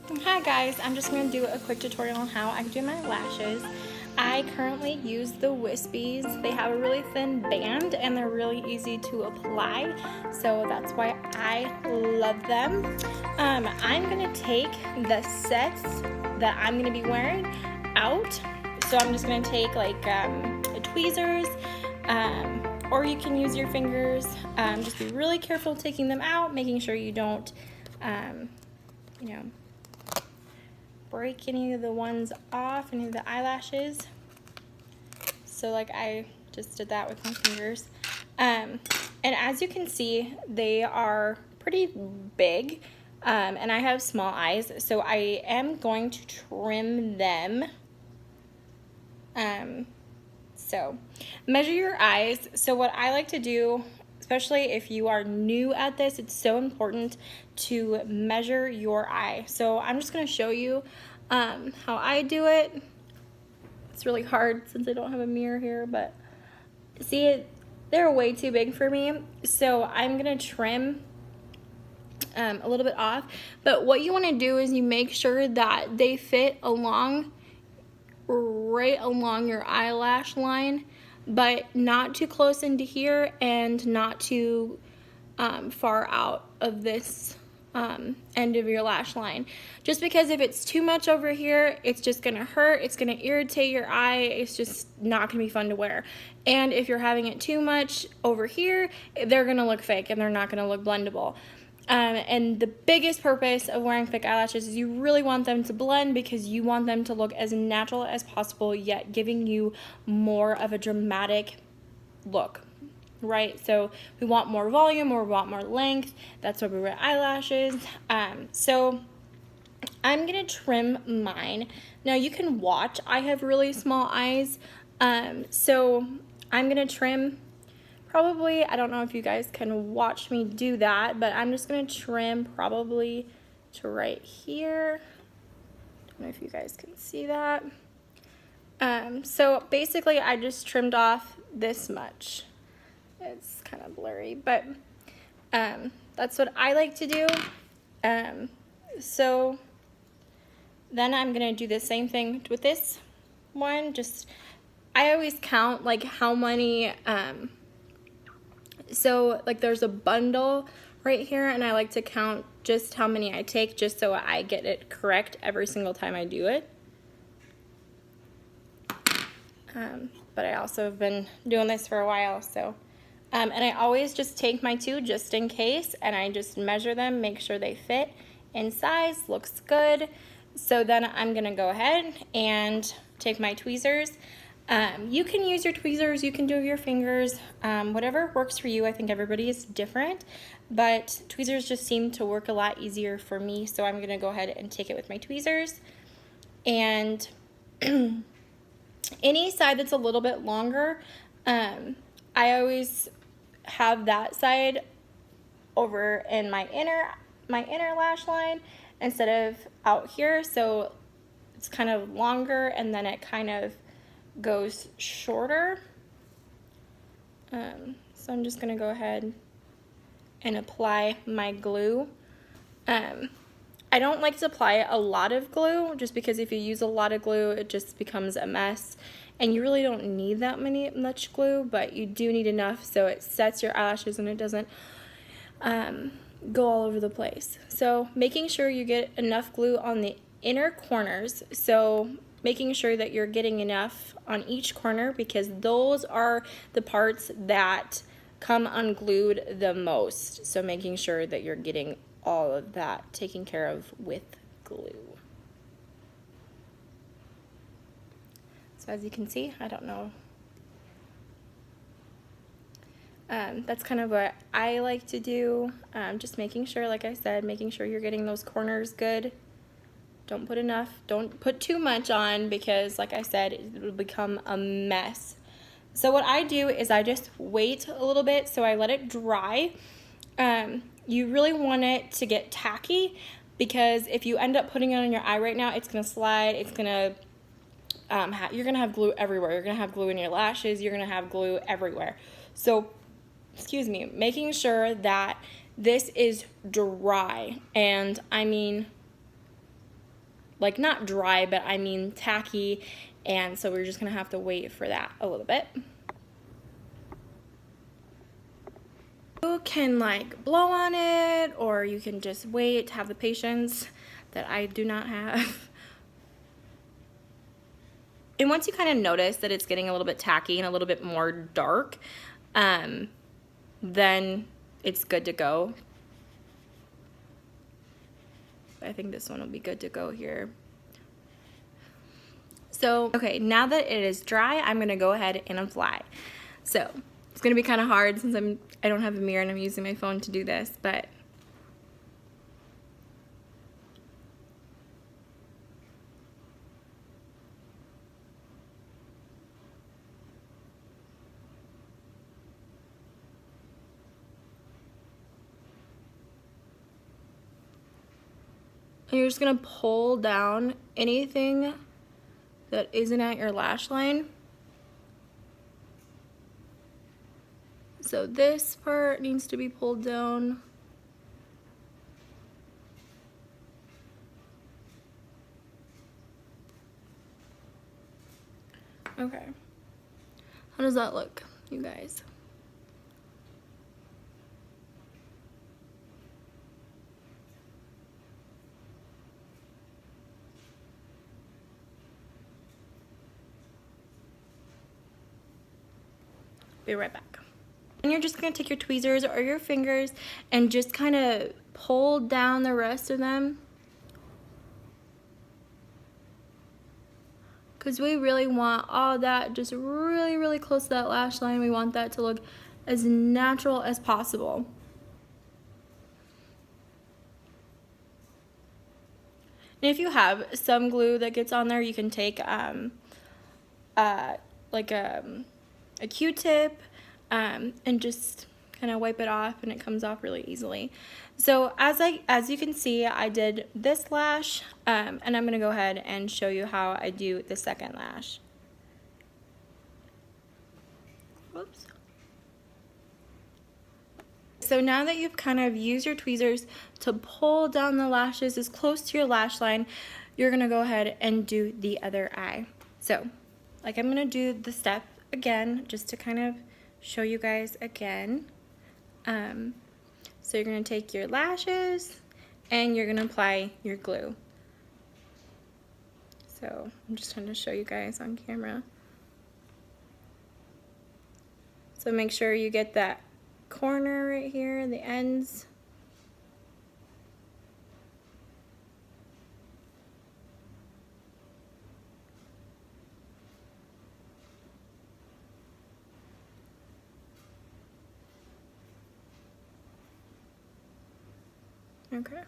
Hi guys, I'm just going to do a quick tutorial on how I do my lashes. I currently use the Wispies. They have a really thin band and they're really easy to apply, so that's why I love them. I'm going to take the sets that I'm going to be wearing out. So I'm just going to take like tweezers, or you can use your fingers. Just be really careful taking them out, making sure you don't you know, break any of the ones off, any of the eyelashes. So like I just did that with my fingers. And as you can see, they are pretty big, and I have small eyes, so I am going to trim them. So measure your eyes. So what I like to do, especially if you are new at this, it's so important to measure your eye. So I'm just going to show you how I do it. It's really hard since I don't have a mirror here, but see, they're way too big for me. So I'm going to trim a little bit off. But what you want to do is you make sure that they fit right along your eyelash line, but not too close into here and not too far out of this end of your lash line. Just because if it's too much over here, it's just gonna hurt, it's gonna irritate your eye, it's just not gonna be fun to wear. And if you're having it too much over here, they're gonna look fake and they're not gonna look blendable. And the biggest purpose of wearing fake eyelashes is you really want them to blend because you want them to look as natural as possible, yet giving you more of a dramatic look, right? So we want more volume or we want more length. That's why we wear eyelashes. So I'm gonna trim mine. Now you can watch, I have really small eyes. So I'm gonna trim probably, I don't know if you guys can watch me do that, but I'm just gonna trim probably to right here. Don't know if you guys can see that. So basically I just trimmed off this much. It's kind of blurry, but that's what I like to do. So then I'm gonna do the same thing with this one. Just, I always count like how many, so like there's a bundle right here and I like to count just how many I take just so I get it correct every single time I do it. But I also have been doing this for a while, so and I always just take my two just in case and I just measure them, make sure they fit in size, looks good. So then I'm gonna go ahead and take my tweezers. You can use your tweezers, you can do your fingers, whatever works for you. I think everybody is different, but tweezers just seem to work a lot easier for me, so I'm gonna go ahead and take it with my tweezers. And any side that's a little bit longer, I always have that side over in my inner lash line instead of out here, so it's kind of longer and then it kind of goes shorter. So I'm just gonna go ahead and apply my glue. I don't like to apply a lot of glue just because if you use a lot of glue it just becomes a mess and you really don't need that much glue, but you do need enough so it sets your eyelashes and it doesn't go all over the place. So making sure you get enough glue on the inner corners, so making sure that you're getting enough on each corner because those are the parts that come unglued the most. So making sure that you're getting all of that taken care of with glue. So as you can see, I don't know. That's kind of what I like to do. Just making sure, like I said, making sure you're getting those corners good. Don't put enough, don't put too much on because like I said, it will become a mess. So what I do is I just wait a little bit so I let it dry. You really want it to get tacky because if you end up putting it on your eye right now, it's gonna slide, it's gonna, you're gonna have glue everywhere. You're gonna have glue in your lashes, you're gonna have glue everywhere. So, excuse me, making sure that this is dry, and I mean like not dry, but I mean tacky, and so we're just gonna have to wait for that a little bit. You can like blow on it, or you can just wait, have the patience that I do not have. And once you kind of notice that it's getting a little bit tacky and a little bit more dark, then it's good to go. I think this one will be good to go here. So, okay, now that it is dry, I'm gonna go ahead and apply. So, it's gonna be kind of hard since I don't have a mirror and I'm using my phone to do this, but and you're just gonna pull down anything that isn't at your lash line. So this part needs to be pulled down. Okay. How does that look, you guys? Be right back. And you're just gonna take your tweezers or your fingers and just kind of pull down the rest of them. Because we really want all that just really, really close to that lash line. We want that to look as natural as possible. And if you have some glue that gets on there, you can take like a Q-tip and just kind of wipe it off, and it comes off really easily. So as you can see, I did this lash, and I'm gonna go ahead and show you how I do the second lash. Whoops. So now that you've kind of used your tweezers to pull down the lashes as close to your lash line, you're gonna go ahead and do the other eye. So, like, I'm gonna do the step again, just to kind of show you guys again. So you're gonna take your lashes and you're gonna apply your glue. So I'm just trying to show you guys on camera. So make sure you get that corner right here, the ends. Okay,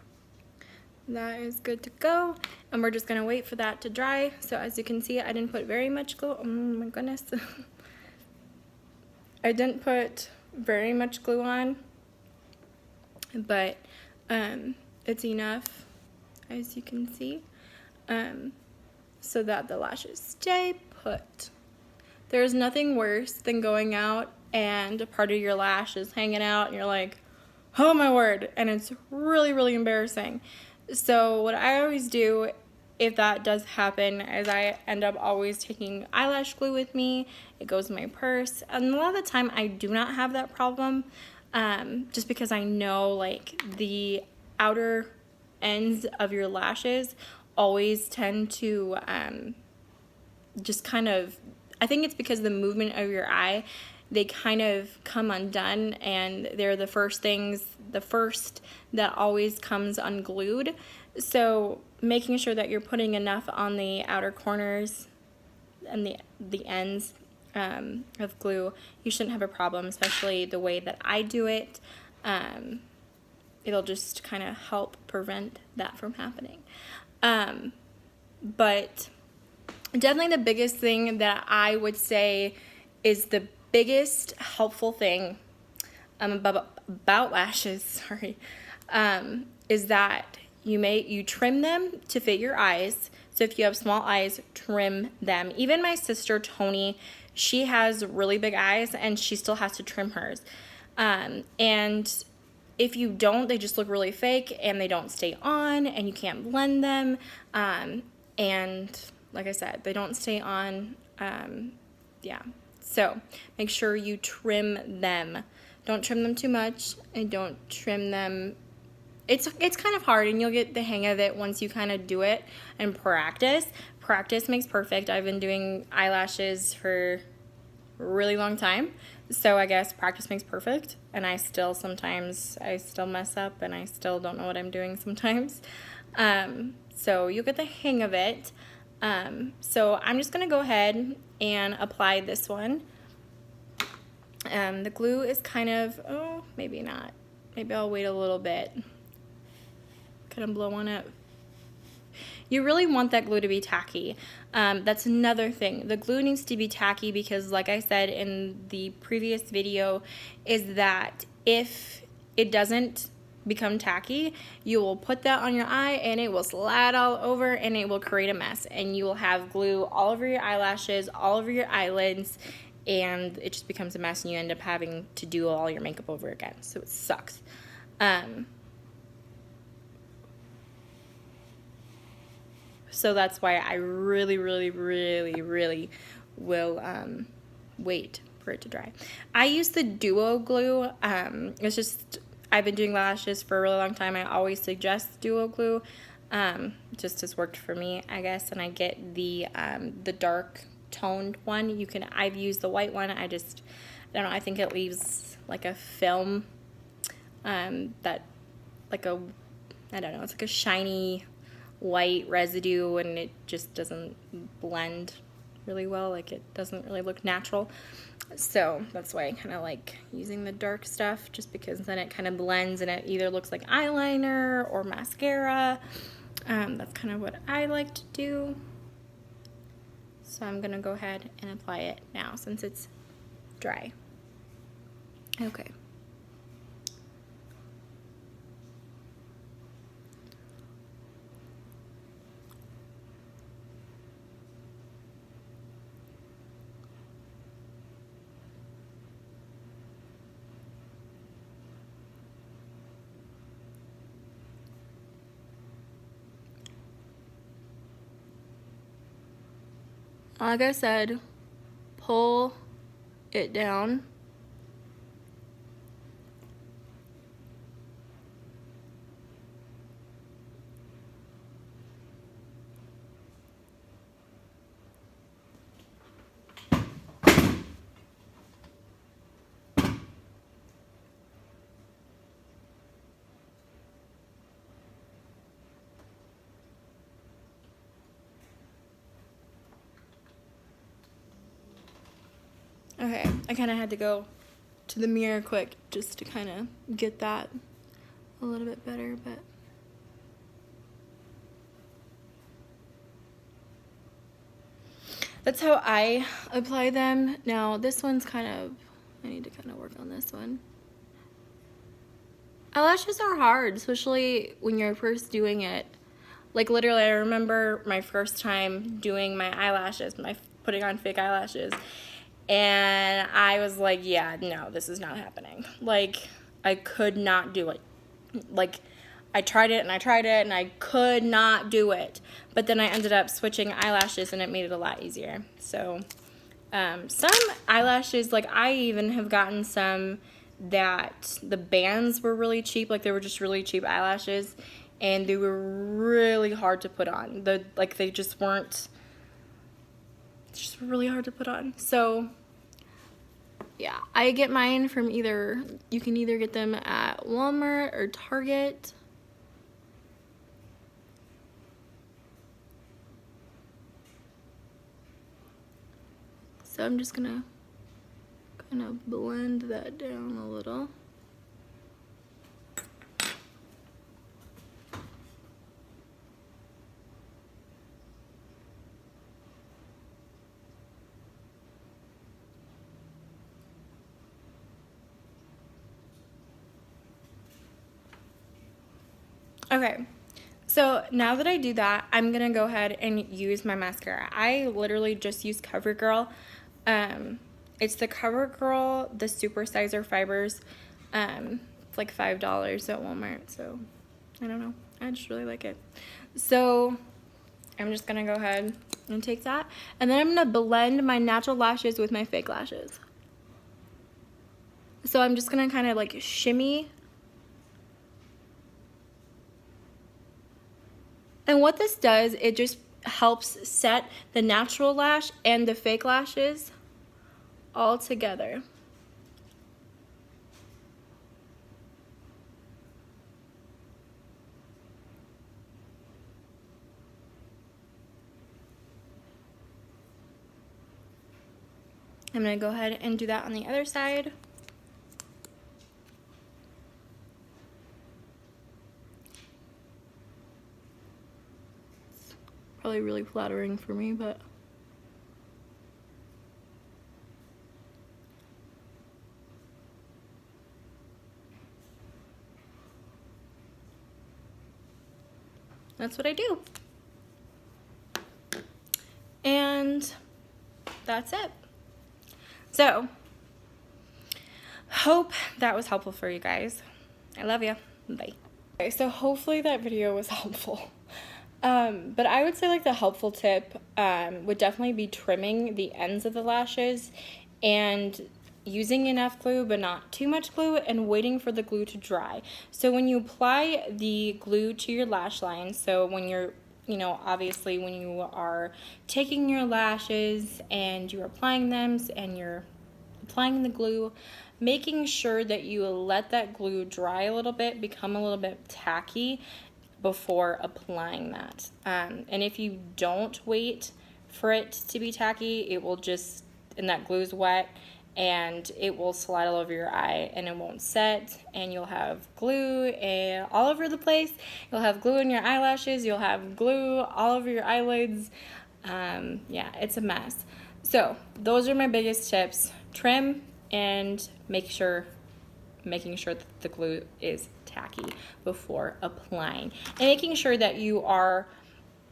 that is good to go, and we're just gonna wait for that to dry. So as you can see, I didn't put very much glue. Oh my goodness. I didn't put very much glue on, but it's enough, as you can see, so that the lashes stay put. There's nothing worse than going out and a part of your lash is hanging out and you're like, oh my word, and it's really, really embarrassing. So what I always do, if that does happen, is I end up always taking eyelash glue with me. It goes in my purse, and a lot of the time I do not have that problem, just because I know like the outer ends of your lashes always tend to just kind of, I think it's because of the movement of your eye, they kind of come undone, and they're the first that always comes unglued. So making sure that you're putting enough on the outer corners and the ends of glue, you shouldn't have a problem, especially the way that I do it. It'll just kind of help prevent that from happening. But definitely the biggest thing that I would say is the biggest helpful thing about lashes, sorry, is that you trim them to fit your eyes. So if you have small eyes, trim them. Even my sister Tony, she has really big eyes and she still has to trim hers. And if you don't, they just look really fake and they don't stay on and you can't blend them. And like I said, they don't stay on. Yeah. So make sure you trim them. Don't trim them too much and don't trim them. It's kind of hard, and you'll get the hang of it once you kind of do it and practice. Practice makes perfect. I've been doing eyelashes for a really long time, so I guess practice makes perfect, and I still mess up and I still don't know what I'm doing sometimes. So you'll get the hang of it. So I'm just going to go ahead and apply this one. The glue is kind of, oh, maybe not. Maybe I'll wait a little bit. Kind of blow on it. You really want that glue to be tacky. That's another thing. The glue needs to be tacky because, like I said in the previous video, is that if it doesn't become tacky, you will put that on your eye and it will slide all over and it will create a mess. And you will have glue all over your eyelashes, all over your eyelids, and it just becomes a mess and you end up having to do all your makeup over again. So it sucks. So that's why I really will wait for it to dry. I use the Duo glue. It's just, I've been doing lashes for a really long time. I always suggest Duo glue. Just has worked for me, I guess. And I get the dark toned one. I've used the white one. I don't know, I think it leaves like a film, I don't know, it's like a shiny white residue, and it just doesn't blend really well. Like, it doesn't really look natural. So that's why I kind of like using the dark stuff, just because then it kind of blends and it either looks like eyeliner or mascara. That's kind of what I like to do. So I'm gonna go ahead and apply it now since it's dry. Okay. Like I said, pull it down. Okay, I kind of had to go to the mirror quick just to kind of get that a little bit better, but that's how I apply them. Now this one's I need to kind of work on this one. Eyelashes are hard, especially when you're first doing it. Like, literally, I remember my first time doing my eyelashes, putting on fake eyelashes. And I was like, yeah, no, this is not happening. Like, I could not do it. Like, I tried it and I could not do it. But then I ended up switching eyelashes and it made it a lot easier. So, some eyelashes, like, I even have gotten some that the bands were really cheap. Like, they were just really cheap eyelashes. And they were really hard to put on. They just weren't, just really hard to put on. So, yeah, I get mine from you can either get them at Walmart or Target. So I'm just gonna kind of blend that down a little. Okay, so now that I do that, I'm gonna go ahead and use my mascara. I literally just use CoverGirl. It's the CoverGirl, the Super Sizer Fibers like $5 at Walmart, so I don't know. I just really like it. So I'm just gonna go ahead and take that, and then I'm gonna blend my natural lashes with my fake lashes. So I'm just gonna kind of like shimmy. And what this does, it just helps set the natural lash and the fake lashes all together. I'm gonna go ahead and do that on the other side. It's probably really flattering for me, but that's what I do. And that's it. So, hope that was helpful for you guys. I love you. Bye. Okay, so hopefully that video was helpful. But I would say like the helpful tip would definitely be trimming the ends of the lashes and using enough glue but not too much glue, and waiting for the glue to dry. So when you apply the glue to your lash line, so when you're, you know, obviously when you are taking your lashes and you're applying them and you're applying the glue, making sure that you let that glue dry a little bit, become a little bit tacky before applying that. And if you don't wait for it to be tacky, it will just, and that glue's wet, and it will slide all over your eye and it won't set, and you'll have glue all over the place. You'll have glue in your eyelashes, you'll have glue all over your eyelids. Yeah, it's a mess. So those are my biggest tips: trim and making sure that the glue is tacky before applying, and making sure that you are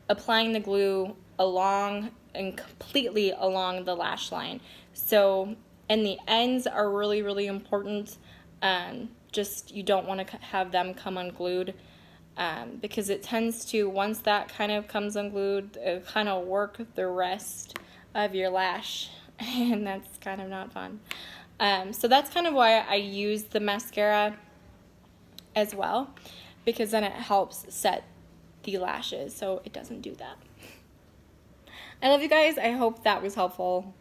applying the glue along and completely along the lash line. So, and the ends are really, really important. Just, you don't want to have them come unglued, because it tends to, once that kind of comes unglued, it kind of work the rest of your lash, and that's kind of not fun. So that's kind of why I use the mascara as well, because then it helps set the lashes so it doesn't do that. I love you guys. I hope that was helpful.